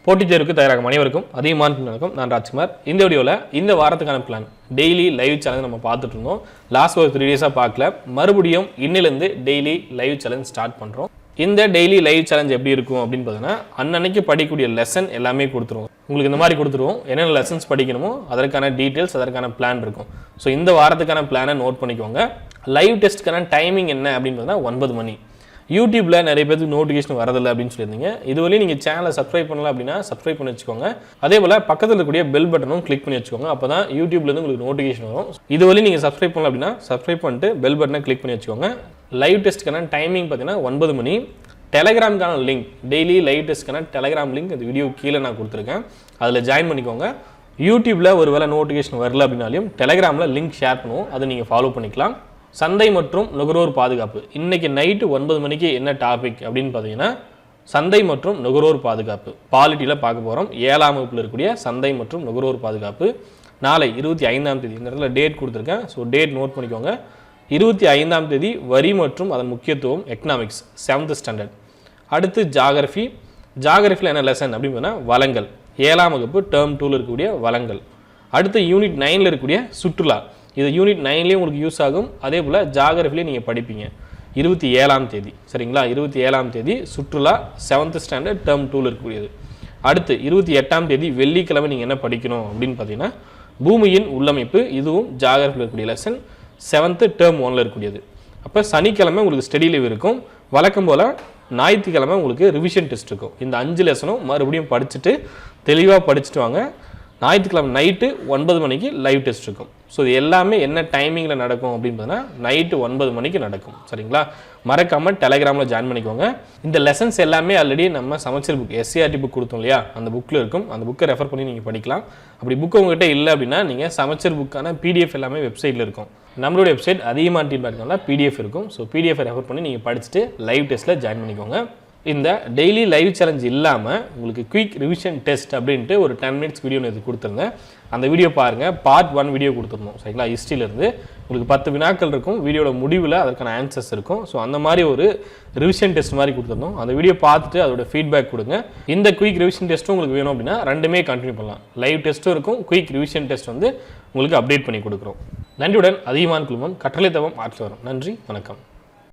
போட்டித் தேர்வுக்கு தயாராகும் அனைவருக்கும் அதிகமான வணக்கம். நான் ராஜ்குமார். இந்த வீடியோவில் இந்த வாரத்துக்கான பிளான் டெய்லி லைவ் சேலஞ்ச் நம்ம பார்த்துட்டு இருந்தோம். லாஸ்ட் ஒரு 3 டேஸாக பார்க்கல, மறுபடியும் இன்னிலேருந்து டெய்லி லைவ் சேலஞ்ச் ஸ்டார்ட் பண்ணுறோம். இந்த டெய்லி லைவ் சேலஞ்ச் எப்படி இருக்கும் அப்படின்னு பார்த்தீங்கன்னா, அன்னன்னைக்கு படிக்கக்கூடிய லெசன் எல்லாமே கொடுத்துருவோம். உங்களுக்கு இந்த மாதிரி கொடுத்துருவோம். என்னென்ன லெசன்ஸ் படிக்கணுமோ அதற்கான டீட்டெயில்ஸ், அதற்கான பிளான் இருக்கும். ஸோ இந்த வாரத்துக்கான பிளானை நோட் பண்ணிக்கோங்க. லைவ் டெஸ்ட்டுக்கான டைமிங் என்ன அப்படின்னு பார்த்தீங்கன்னா 9 மணி. யூடியூப்பில் நிறைய பேருக்கு நோட்டிஃபிகேஷன் வரதில்லை அப்படின்னு சொல்லியிருந்தீங்க. இதுவரையும் நீங்கள் சேனலை சப்ஸ்கிரைப் பண்ணலாம் அப்படின்னா சப்ஸ்கிரைப் பண்ணி வச்சுக்கோங்க. அதே போல் பக்கத்தில் இருக்கக்கூடிய பெல் பட்டனும் கிளிக் பண்ணி வச்சுக்கோங்க. அப்போ தான் யூடியூப்லேருந்து உங்களுக்கு நோட்டிஃபிகேஷன் வரும். இதுவரையும் நீங்கள் சப்ஸ்கிரைப் பண்ணலாம் அப்படின்னா சப்ஸ்கிரைப் பண்ணிட்டு பெல் பட்டனை கிளிக் பண்ணி வச்சுக்கோங்க. லைவ் டெஸ்ட்டுக்கான டைமிங் பார்த்தீங்கன்னா 9 மணி. டெலகிராமுக்கான லிங்க், டெய்லி லைவ் டெஸ்ட்டுக்கான டெலகிராம் லிங்க் இந்த வீடியோ கீழே நான் கொடுத்துருக்கேன். அதில் ஜாயின் பண்ணிக்கோங்க. யூடியூப்பில் ஒரு வேளை நோட்டிஃபிகேஷன் வரல அப்படின்னாலையும் டெலகிராமில் லிங்க் ஷேர் பண்ணுவோம், அதை நீங்கள் ஃபாலோ பண்ணிக்கலாம். சந்தை மற்றும் நுகர்வோர் பாதுகாப்பு, இன்னைக்கு நைட்டு 9 மணிக்கு என்ன டாபிக் அப்படின்னு பார்த்தீங்கன்னா சந்தை மற்றும் நுகர்வோர் பாதுகாப்பு பாலிட்டியில் பார்க்க போகிறோம். 7ஆம் வகுப்பில் இருக்கக்கூடிய சந்தை மற்றும் நுகர்வோர் பாதுகாப்பு நாளை 25ஆம் தேதி. இந்த இடத்துல டேட் கொடுத்துருக்கேன். ஸோ டேட் நோட் பண்ணிக்கோங்க. 25ஆம் தேதி வரி மற்றும் அதன் முக்கியத்துவம், எக்கனாமிக்ஸ் 7th ஸ்டாண்டர்ட். அடுத்து ஜாகிரஃபி. ஜாகிரஃபியில் என்ன லெசன் அப்படின்னு பார்த்தீங்கன்னா வளங்கள், 7ஆம் வகுப்பு டேர்ம் 2ல் இருக்கக்கூடிய வளங்கள். அடுத்து யூனிட் 9ல் இருக்கக்கூடிய சுற்றுலா, இது யூனிட் 9லேயே உங்களுக்கு யூஸ் ஆகும். அதே போல் ஜாகிரஃபிலே நீங்கள் படிப்பீங்க. 27ஆம் தேதி, சரிங்களா? 27ஆம் தேதி சுற்றுலா 7th ஸ்டாண்டர்ட் டேர்ம் 2ல் இருக்கக்கூடியது. அடுத்து 28ஆம் தேதி வெள்ளிக்கிழமை நீங்கள் என்ன படிக்கணும் அப்படின்னு பார்த்தீங்கன்னா பூமியின் உள்ளமைப்பு, இதுவும் ஜாகிரஃபியில் இருக்கக்கூடிய லெசன் 7th டேர்ம் 1ல் இருக்கக்கூடியது. அப்போ சனிக்கிழமை உங்களுக்கு ஸ்டடி லீவ் இருக்கும். வழக்கம் போல் ஞாயிற்றுக்கிழமை உங்களுக்கு ரிவிஷன் டெஸ்ட் இருக்கும். இந்த 5 லெசனும் மறுபடியும் படிச்சுட்டு தெளிவாக படிச்சுட்டு வாங்க. ஞாயிற்றுக்கிழமை நைட்டு 9 மணிக்கு லைவ் டெஸ்ட் இருக்கும். ஸோ இது எல்லாமே என்ன டைமிங்கில் நடக்கும் அப்படின்னு பார்த்தீங்கன்னா நைட்டு 9 மணிக்கு நடக்கும், சரிங்களா? மறக்காமல் டெலகிராமில் ஜாயின் பண்ணிக்கோங்க. இந்த லெசன்ஸ் எல்லாமே ஆல்ரெடி நம்ம சமச்சீர் புக் SCERT புக் கொடுத்தோம் இல்லையா, அந்த புக்கில் இருக்கும். அந்த புக்கை ரெஃபர் பண்ணி நீங்கள் படிக்கலாம். அப்படி புக்கு உங்கள்கிட்ட இல்லை அப்படின்னா நீங்கள் சமச்சீர் புக்கான PDF எல்லாமே வெப்சைட்டில் இருக்கும். நம்மளுடைய வெப்சைட் அதிகமான டீம் PDF இருக்கும். ஸோ PDF ரெஃபர் பண்ணி நீங்கள் படிச்சுட்டு லைவ் டெஸ்ட்டில் ஜாயின் பண்ணிக்கோங்க. இந்த டெய்லி லைவ் சேலஞ்ச் இல்லாமல் உங்களுக்கு குயிக் ரிவிஷன் டெஸ்ட் அப்படின்ட்டு ஒரு 10 மினிட்ஸ் வீடியோ இது கொடுத்துருந்தேன். அந்த வீடியோ பாருங்கள். பார்ட் 1 வீடியோ கொடுத்துருந்தோம், சரிங்களா? ஹிஸ்ட்ரியிலேருந்து உங்களுக்கு 10 வினாக்கள் இருக்கும். வீடியோட முடிவில் அதற்கான ஆன்சர்ஸ் இருக்கும். ஸோ அந்த மாதிரி ஒரு ரிவிஷன் டெஸ்ட் மாதிரி கொடுத்துருந்தோம். அந்த வீடியோ பார்த்துட்டு அதோட ஃபீட்பேக் கொடுங்க. இந்த குயிக் ரிவிஷன் டெஸ்ட்டும் உங்களுக்கு வேணும் அப்படின்னா ரெண்டுமே கண்டினியூ பண்ணலாம். லைவ் டெஸ்ட்டும் இருக்கும், குயிக் ரிவிஷன் டெஸ்ட் உங்களுக்கு அப்டேட் பண்ணி கொடுக்குறோம். நன்றியுடன் அதிகமான குழுமம், கற்றலை தவம் ஆற்றி வரும். நன்றி, வணக்கம்.